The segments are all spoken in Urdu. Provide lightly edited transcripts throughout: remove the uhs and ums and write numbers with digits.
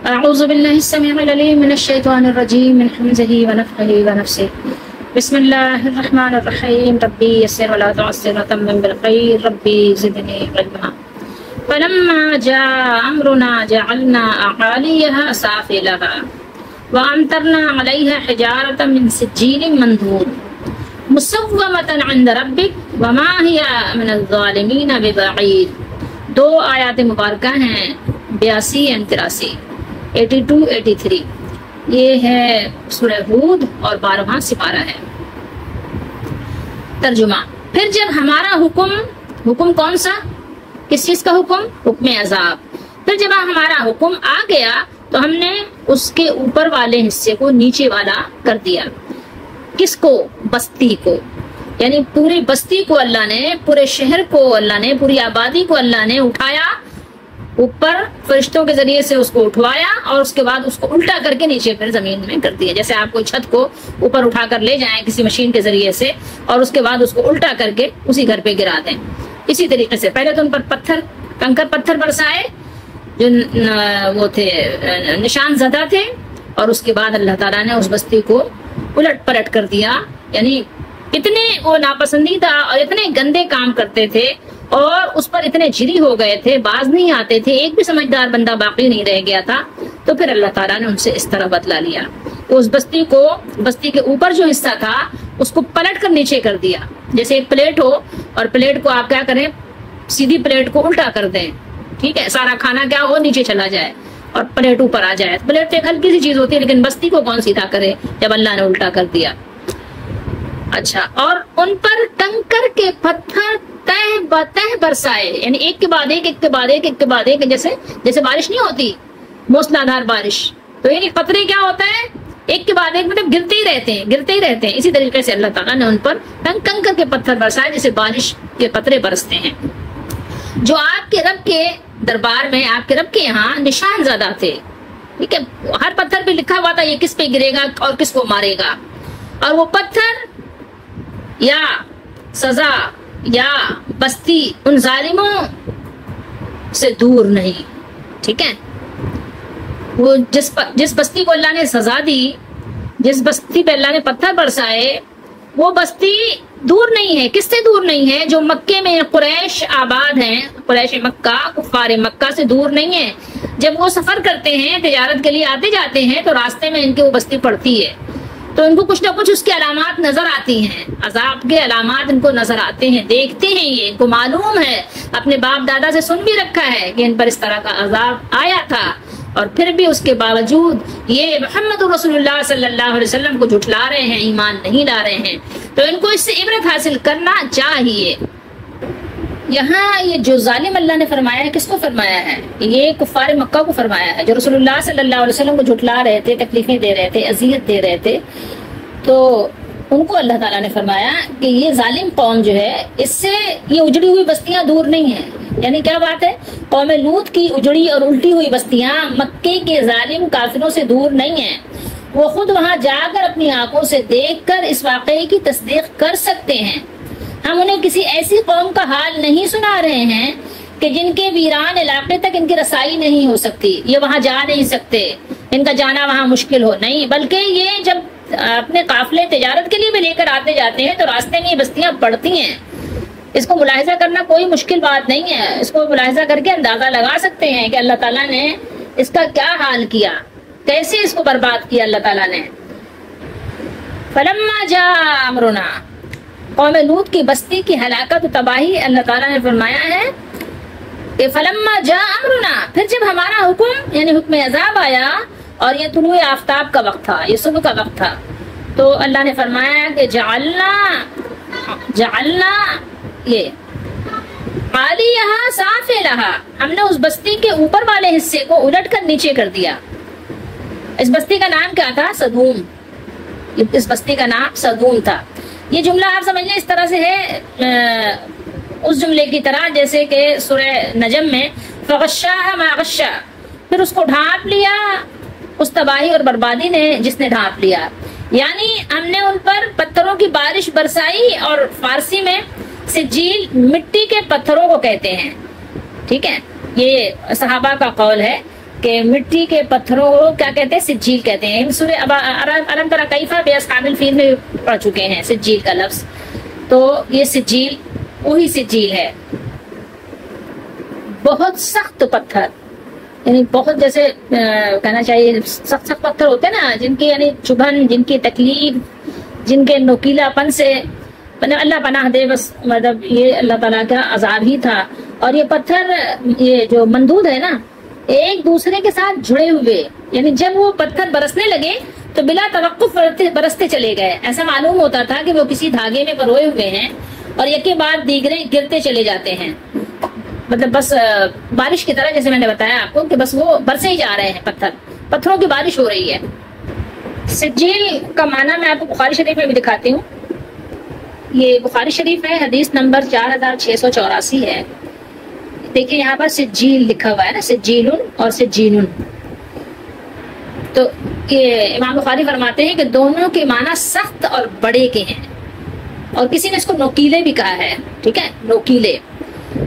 اعوذ باللہ السمیع العلیم من الشیطان الرجیم من حمزہ ونفخہ ونفثہ بسم اللہ الرحمن الرحیم ربی یسر ولا تعسر وتمم بالخیر ربی زدنی علما فلما جاء امرنا جعلنا اعالیها سافلها وامطرنا علیها حجارة من سجیل منضود مسومة عند ربک وما هي من الظالمین ببعید۔ دو آیات مبارکہ ہیں 82 اور 83، 82 83۔ یہ ہے سورہ ہود اور 12واں سپارہ ہے۔ ترجمہ: پھر جب ہمارا حکم کون سا؟ کس چیز کا حکم؟ حکم عذاب۔ پھر جب ہمارا حکم آ گیا تو ہم نے اس کے اوپر والے حصے کو نیچے والا کر دیا۔ کس کو؟ بستی کو، یعنی پوری بستی کو اللہ نے، پورے شہر کو اللہ نے، پوری آبادی کو اللہ نے اٹھایا اوپر، فرشتوں کے ذریعے سے اس کو اٹھوایا اور اس کے بعد اس کو الٹا کر کے نیچے پھر زمین میں کر دیا۔ جیسے آپ کوئی چھت کو اوپر اٹھا کر لے جائیں کسی مشین کے ذریعے سے اور اس کے بعد اس کو الٹا کر کے اسی گھر پہ گرا دیں، اسی طریقے سے پہلے تو ان پر کنکر پتھر برسائے جو وہ تھے نشان زدہ تھے، اور اس کے بعد اللہ تعالیٰ نے اس بستی کو الٹ پلٹ کر دیا۔ یعنی اتنے وہ ناپسندیدہ اور اتنے گندے کام کرتے تھے اور اس پر اتنے جری ہو گئے تھے، باز نہیں آتے تھے، ایک بھی سمجھدار بندہ باقی نہیں رہ گیا تھا۔ تو پھر اللہ تعالیٰ نے ان سے اس طرح بدلا لیا، اس بستی کے اوپر جو حصہ تھا اس کو پلٹ کر نیچے کر دیا۔ جیسے ایک پلیٹ ہو اور پلیٹ کو آپ کیا کریں، سیدھی پلیٹ کو الٹا کر دیں، ٹھیک ہے، سارا کھانا کیا ہو نیچے چلا جائے اور پلیٹ اوپر آ جائے۔ پلیٹ تو ایک ہلکی سی چیز ہوتی ہے، لیکن بستی کو کون سیدھا کرے جب اللہ نے الٹا کر دیا۔ اچھا، اور ان پر کنکر کے پتھر تہ بتہ برسائے، یعنی ایک کے بعد ایک، ایک کے بعد ایک، ایک کے بعد ایک، جیسے بارش نہیں ہوتی موسلادھار بارش، تو یعنی قطرے کیا ہوتا ہے، ایک کے بعد ایک، مطلب گرتے ہی رہتے ہیں۔ اسی طریقے سے اللہ تعالیٰ نے ان پر کنکر کے پتھر برسائے جیسے بارش کے قطرے برستے ہیں، جو آپ کے رب کے دربار میں، آپ کے رب کے یہاں نشان زدہ تھے، ٹھیک ہے، ہر پتھر پہ لکھا ہوا تھا یہ کس پہ گرے گا اور کس کو مارے گا، اور وہ پتھر یا سزا یا بستی ان ظالموں سے دور نہیں، ٹھیک ہے۔ وہ جس بستی کو اللہ نے سزا دی، جس بستی پہ اللہ نے پتھر برسائے، وہ بستی دور نہیں ہے۔ کس سے دور نہیں ہے؟ جو مکے میں قریش آباد ہیں، قریش مکہ، کفار مکہ سے دور نہیں ہے۔ جب وہ سفر کرتے ہیں، تجارت کے لیے آتے جاتے ہیں، تو راستے میں ان کے وہ بستی پڑتی ہے، تو ان کو کچھ نہ کچھ اس کے علامات نظر آتی ہیں، عذاب کے علامات ان کو نظر آتے ہیں، دیکھتے ہیں، یہ ان کو معلوم ہے، اپنے باپ دادا سے سن بھی رکھا ہے کہ ان پر اس طرح کا عذاب آیا تھا، اور پھر بھی اس کے باوجود یہ محمد رسول اللہ صلی اللہ علیہ وسلم کو جھٹلا رہے ہیں، ایمان نہیں لا رہے ہیں۔ تو ان کو اس سے عبرت حاصل کرنا چاہیے۔ یہاں یہ جو ظالم اللہ نے فرمایا ہے، کس کو فرمایا ہے؟ یہ کفار مکہ کو فرمایا ہے، جو رسول اللہ صلی اللہ علیہ وسلم کو جھٹلا رہے تھے، تکلیفیں دے رہے تھے، اذیت دے رہے تھے، تو ان کو اللہ تعالیٰ نے فرمایا کہ یہ ظالم قوم جو ہے، اس سے یہ اجڑی ہوئی بستیاں دور نہیں ہیں۔ یعنی کیا بات ہے؟ قوم لوط کی اجڑی اور الٹی ہوئی بستیاں مکے کے ظالم کافروں سے دور نہیں ہیں۔ وہ خود وہاں جا کر اپنی آنکھوں سے دیکھ کر اس واقعے کی تصدیق کر سکتے ہیں۔ ہم انہیں کسی ایسی قوم کا حال نہیں سنا رہے ہیں کہ جن کے ویران علاقے تک ان کی رسائی نہیں ہو سکتی، یہ وہاں جا نہیں سکتے، ان کا جانا وہاں مشکل ہو، نہیں، بلکہ یہ جب اپنے قافلے تجارت کے لیے بھی لے کر آتے جاتے ہیں تو راستے میں یہ بستیاں پڑتی ہیں۔ اس کو ملاحظہ کرنا کوئی مشکل بات نہیں ہے، اس کو ملاحظہ کر کے اندازہ لگا سکتے ہیں کہ اللہ تعالیٰ نے اس کا کیا حال کیا، کیسے اس کو برباد کیا اللہ تعالیٰ نے۔ فلما جاء امرنا، قوم لوط کی بستی کی ہلاکت و تباہی اللہ تعالیٰ نے فرمایا ہے کہ فلما جاء امرنا، پھر جب ہمارا حکم یعنی حکم عذاب آیا، اور یہ طلوع آفتاب کا وقت تھا، یہ صبح کا وقت تھا، تو اللہ نے فرمایا کہ جعلنا یہ عالیہا سافلہا، ہم نے اس بستی کے اوپر والے حصے کو الٹ کر نیچے کر دیا۔ اس بستی کا نام کیا تھا؟ سدوم۔ اس بستی کا نام سدوم تھا۔ یہ جملہ آپ سمجھ لیں اس طرح سے ہے، اس جملے کی طرح جیسے کہ سورہ نجم میں فغشاہا ما غشا، پھر اس کو ڈھانپ لیا اس تباہی اور بربادی نے جس نے ڈھانپ لیا۔ یعنی ہم نے ان پر پتھروں کی بارش برسائی، اور فارسی میں سجیل مٹی کے پتھروں کو کہتے ہیں، ٹھیک ہے، یہ صحابہ کا قول ہے کہ مٹی کے پتھروں کو کیا کہتے ہیں؟ سجیل کہتے ہیں. سورہ الم تری کیف باصحاب الفیل میں پڑھ چکے ہیں سجیل کا لفظ. تو یہ سجیل وہی سجیل ہے، بہت سخت پتھر، یعنی بہت جیسے کہنا چاہیے سخت سخت پتھر ہوتے ہیں نا، جن کی یعنی چبھن، جن کی تکلیف، جن کے نوکیلا پن سے اللہ پناہ دے. بس مطلب یہ اللہ تعالیٰ کا عذاب ہی تھا. اور یہ پتھر، یہ جو مندود ہے نا، ایک دوسرے کے ساتھ جڑے ہوئے، یعنی جب وہ پتھر برسنے لگے تو بلا توقف برستے چلے گئے. ایسا معلوم ہوتا تھا کہ وہ کسی دھاگے میں پروئے ہوئے ہیں اور یکے بعد دیگرے گرتے چلے جاتے ہیں. مطلب بس بارش کی طرح، جیسے میں نے بتایا آپ کو کہ بس وہ برسے ہی جا رہے ہیں، پتھروں کی بارش ہو رہی ہے. سجیل کا معنی میں آپ کو بخاری شریف میں بھی دکھاتی ہوں. یہ بخاری شریف ہے، حدیث نمبر 4684 ہے. دیکھیں یہاں پر سجیل لکھا ہوا ہے نا، سجیلن اور سجینن. تو یہ امام بخاری فرماتے ہیں کہ دونوں کے معنی سخت اور بڑے کے ہیں، اور کسی نے اس کو نوکیلے بھی کہا ہے. ٹھیک ہے، نوکیلے.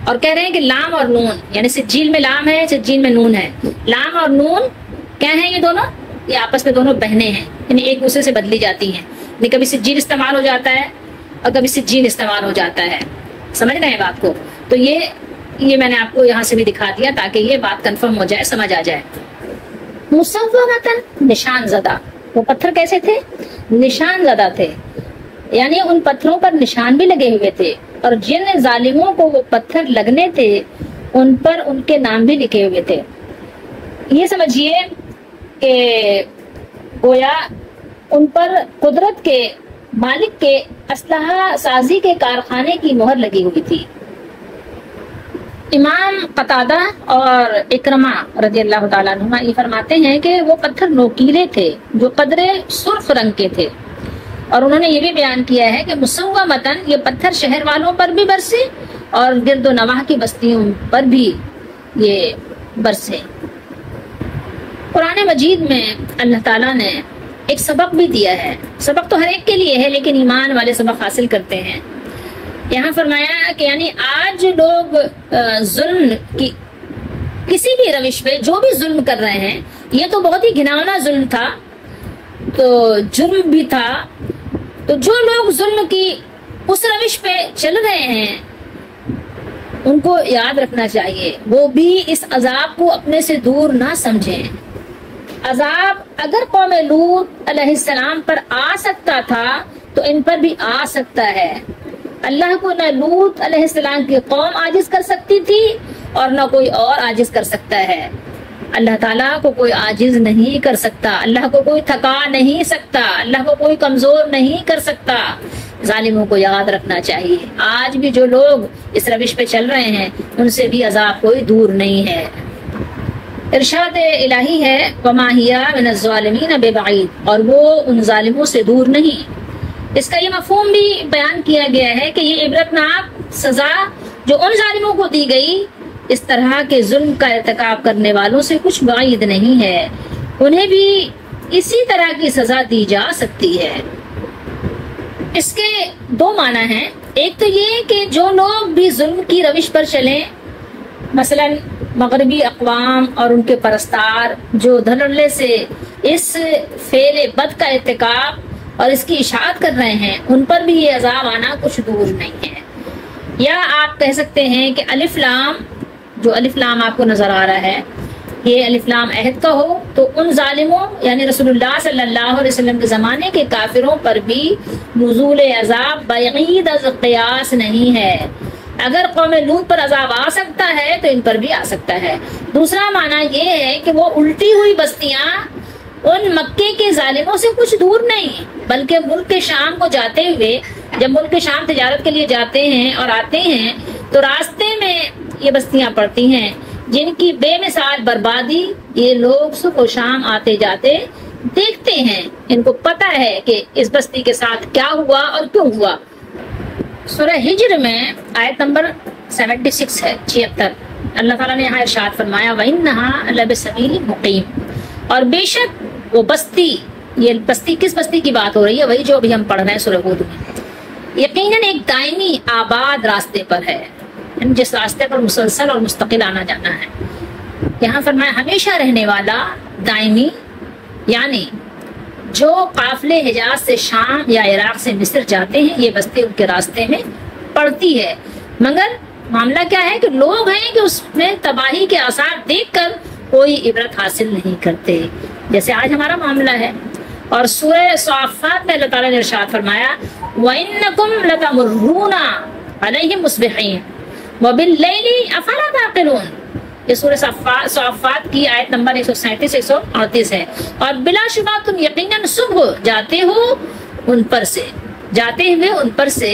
اور کہہ رہے ہیں کہ لام اور نون، یعنی سجیل میں لام ہے، سجیل میں نون ہے. لام اور نون کیا ہیں؟ یہ دونوں، یہ آپس میں دونوں بہنیں ہیں، یعنی ایک دوسرے سے بدلی جاتی ہیں. یعنی کبھی سجیل استعمال ہو جاتا ہے اور کبھی سجین استعمال ہو جاتا ہے. سمجھ رہے ہیں بات کو؟ تو یہ میں نے آپ کو یہاں سے بھی دکھا دیا تاکہ یہ بات کنفرم ہو جائے، سمجھ آ جائے. مسومتاً، نشان زدہ. وہ پتھر کیسے تھے؟ نشان زدہ تھے، یعنی ان پتھروں پر نشان بھی لگے ہوئے تھے، اور جن ظالموں کو وہ پتھر لگنے تھے ان پر ان کے نام بھی لکھے ہوئے تھے. یہ سمجھیے کہ گویا ان پر قدرت کے مالک کے اسلحہ سازی کے کارخانے کی مہر لگی ہوئی تھی. امام قتادہ اور اکرمہ رضی اللہ تعالیٰ عنہ یہ فرماتے ہیں کہ وہ پتھر نوکیلے تھے جو قدرے سرخ رنگ کے تھے. اور انہوں نے یہ بھی بیان کیا ہے کہ مسومتاً یہ پتھر شہر والوں پر بھی برسے اور گرد و نواح کی بستیوں پر بھی یہ برسے. قرآن مجید میں اللہ تعالیٰ نے ایک سبق بھی دیا ہے. سبق تو ہر ایک کے لیے ہے، لیکن ایمان والے سبق حاصل کرتے ہیں. یہاں فرمایا کہ یعنی آج لوگ ظلم کی کسی بھی روش پہ جو بھی ظلم کر رہے ہیں، یہ تو بہت ہی گھناؤنا ظلم تھا، تو جرم بھی تھا. تو جو لوگ ظلم کی اس روش پہ چل رہے ہیں ان کو یاد رکھنا چاہیے، وہ بھی اس عذاب کو اپنے سے دور نہ سمجھیں. عذاب اگر قوم لوط علیہ السلام پر آ سکتا تھا تو ان پر بھی آ سکتا ہے. اللہ کو نہ لوط علیہ السلام کی قوم عاجز کر سکتی تھی اور نہ کوئی اور عاجز کر سکتا ہے. اللہ تعالیٰ کو کوئی عاجز نہیں کر سکتا، اللہ کو کوئی تھکا نہیں سکتا، اللہ کو کوئی کمزور نہیں کر سکتا. ظالموں کو یاد رکھنا چاہیے، آج بھی جو لوگ اس روش پہ چل رہے ہیں ان سے بھی عذاب کوئی دور نہیں ہے. ارشاد الہی ہے وَمَا هِيَ مِنَ الظَّالِمِينَ بِبَعِيدٍ، اور وہ ان ظالموں سے دور نہیں. اس کا یہ مفہوم بھی بیان کیا گیا ہے کہ یہ عبرتناک سزا جو ان ظالموں کو دی گئی اس طرح کے ظلم کا ارتکاب کرنے والوں سے کچھ بعید نہیں ہے، انہیں بھی اسی طرح کی سزا دی جا سکتی ہے. اس کے دو معنی ہیں. ایک تو یہ کہ جو لوگ بھی ظلم کی روش پر چلیں، مثلا مغربی اقوام اور ان کے پرستار جو دھڑلے سے اس فعل بد کا ارتکاب اور اس کی اشاعت کر رہے ہیں، ان پر بھی یہ عذاب آنا کچھ دور نہیں ہے. یا آپ کہہ سکتے ہیں کہ الف لام، جو الف لام آپ کو نظر آ رہا ہے، یہ الف لام عہد کا ہو تو ان ظالموں یعنی رسول اللہ صلی اللہ علیہ وسلم کے زمانے کے کافروں پر بھی نزول عذاب بعید از قیاس نہیں ہے. اگر قوم لوط پر عذاب آ سکتا ہے تو ان پر بھی آ سکتا ہے. دوسرا معنی یہ ہے کہ وہ الٹی ہوئی بستیاں ان مکے کے ظالموں سے کچھ دور نہیں، بلکہ ملک شام کو جاتے ہوئے، جب ملک شام تجارت کے لیے جاتے ہیں اور آتے ہیں تو راستے میں یہ بستیاں پڑتی ہیں جن کی بے مثال بربادی یہ لوگ صبح و شام آتے جاتے دیکھتے ہیں. ان کو پتہ ہے کہ اس بستی کے ساتھ کیا ہوا اور کیوں ہوا. سورہ ہجر میں آیت نمبر 76 ہے، 76. اللہ تعالیٰ نے یہاں ارشاد فرمایا وَإِنَّهَا لَبِسَبِيلٍ مُقِيمٍ، اور بے شک وہ بستی، یہ بستی کس بستی کی بات ہو رہی ہے؟ وہی جو ابھی ہم پڑھ رہے ہیں سورہ ہود میں. یقیناً ایک دائمی آباد راستے پر ہے، جس راستے پر مسلسل اور مستقل آنا جانا ہے. یہاں فرمایا ہمیشہ رہنے والا، دائمی، یعنی جو قافلے حجاز سے شام یا عراق سے مصر جاتے ہیں یہ بستی ان کے راستے میں پڑتی ہے، مگر معاملہ کیا ہے کہ لوگ ہیں کہ اس میں تباہی کے آثار دیکھ کر کوئی عبرت حاصل نہیں کرتے، جیسے آج ہمارا معاملہ ہے۔ اور سورہ صافات میں اللہ تعالیٰ نے ارشاد فرمایا وَإِنَّكُمْ لَتَمُرُّونَ عَلَيْهِمْ مُصْبِحِينَ وَبِاللَّيْلِ أَفَلَا تَعْقِلُونَ، یہ سورہ صافات کی آیت نمبر 137-138 ہے۔ اور بلا شبہ تم یقیناً صبح جاتے ہو ان پر سے، جاتے ہوئے ان پر سے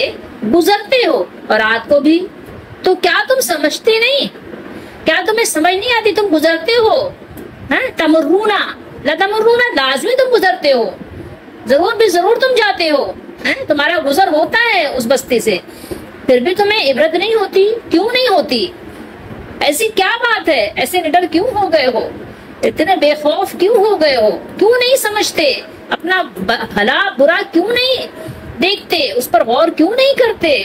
گزرتے ہو، اور رات کو بھی، تو کیا تم سمجھتے نہیں؟ کیا تمہیں سمجھ نہیں آتی؟ تم گزرتے ہو، تمرونا، لتمرونا، لازمی تم گزرتے ہو، ضرور بھی ضرور تم جاتے ہو، تمہارا گزر ہوتا ہے اس بستی سے، پھر بھی تمہیں عبرت نہیں ہوتی۔ کیوں نہیں ہوتی؟ ایسی کیا بات ہے؟ ایسے نڈر کیوں ہو گئے ہو؟ اتنے بے خوف کیوں ہو گئے ہو؟ کیوں نہیں سمجھتے؟ اپنا بھلا برا کیوں نہیں دیکھتے؟ اس پر غور کیوں نہیں کرتے؟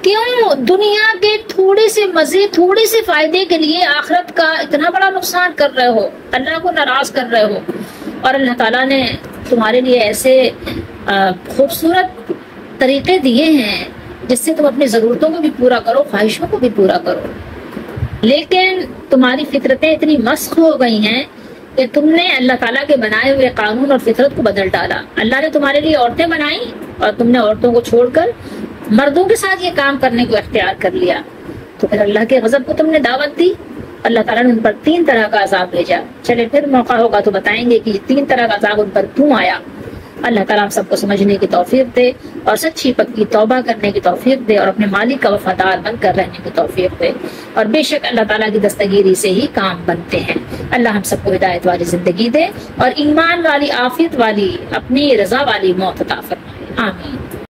کیوں دنیا کے تھوڑے سے مزے، تھوڑے سے فائدے کے لیے آخرت کا اتنا بڑا نقصان کر رہے ہو، اللہ کو ناراض کر رہے ہو؟ اور اللہ تعالیٰ نے تمہارے لیے ایسے خوبصورت طریقے دیے ہیں جس سے تم اپنی ضرورتوں کو بھی پورا کرو، خواہشوں کو بھی پورا کرو، لیکن تمہاری فطرتیں اتنی مسخ ہو گئی ہیں کہ تم نے اللہ تعالیٰ کے بنائے ہوئے قانون اور فطرت کو بدل ڈالا۔ اللہ نے تمہارے لیے عورتیں بنائی اور تم نے عورتوں کو چھوڑ کر مردوں کے ساتھ یہ کام کرنے کو اختیار کر لیا، تو پھر اللہ کے غضب کو تم نے دعوت دی۔ اللہ تعالیٰ نے ان پر 3 طرح کا عذاب بھیجا۔ چلے پھر موقع ہوگا تو بتائیں گے کہ یہ 3 طرح کا عذاب ان پر کیوں آیا۔ اللہ تعالیٰ ہم سب کو سمجھنے کی توفیق دے اور سچی پکی توبہ کرنے کی توفیق دے اور اپنے مالک کا وفادار بن کر رہنے کی توفیق دے، اور بے شک اللہ تعالیٰ کی دستگیری سے ہی کام بنتے ہیں۔ اللہ ہم سب کو ہدایت والی زندگی دے اور ایمان والی، عافیت والی، اپنی رضا والی موت عطا فرمائے، آمین۔